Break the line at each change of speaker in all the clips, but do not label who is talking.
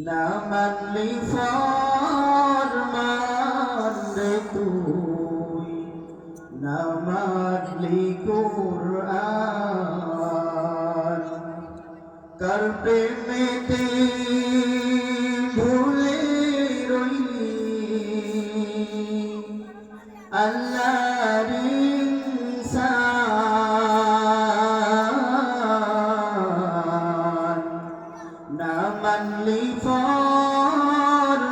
না মানলি ফরমান রে তুই, না মানলি কুরআন। কার প্রেমেতে ভুলে রইলি আল্লাহর ইনসান। না মানলি ফরমান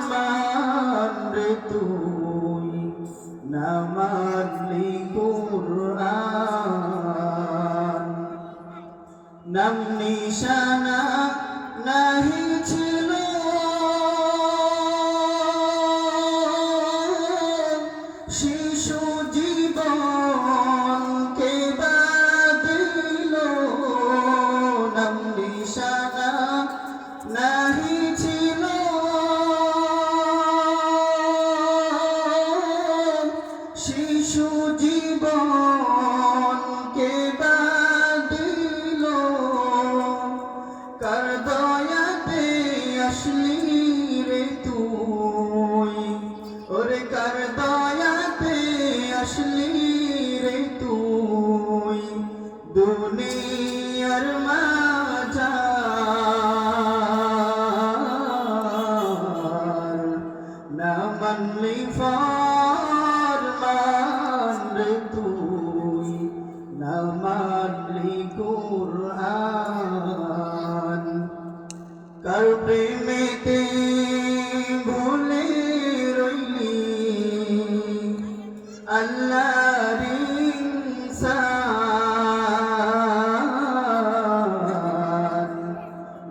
রে তুই, না মানলি কুরআন। নাম নিশানা নাহি ছিল শিশু জীবনকে বাঁধিল। নাম নিশানা নাহি ছিল শিশু জীবনকে বাঁধিল। কার দয়াতে আসলি রে তুই, ওরে কার দয়াতে আসলি রে তুই দুনিয়ার মাঝার। না মানলি ফরমান রে তুই, না মানলি কুরআন। কার প্রেমেতে ভুলে রইলি আল্লাহর ইনসান।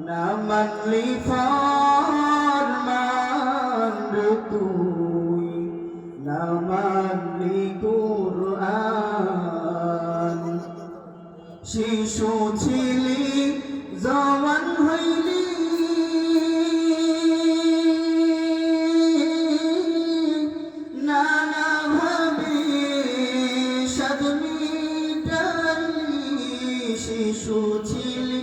না মানলি ফরমান রে তুই, না মানলি কুরআন। শিশু ছিলি জওয়ান হইলি নানা ভাবে সাধ মিটালি। শিশু ছিলি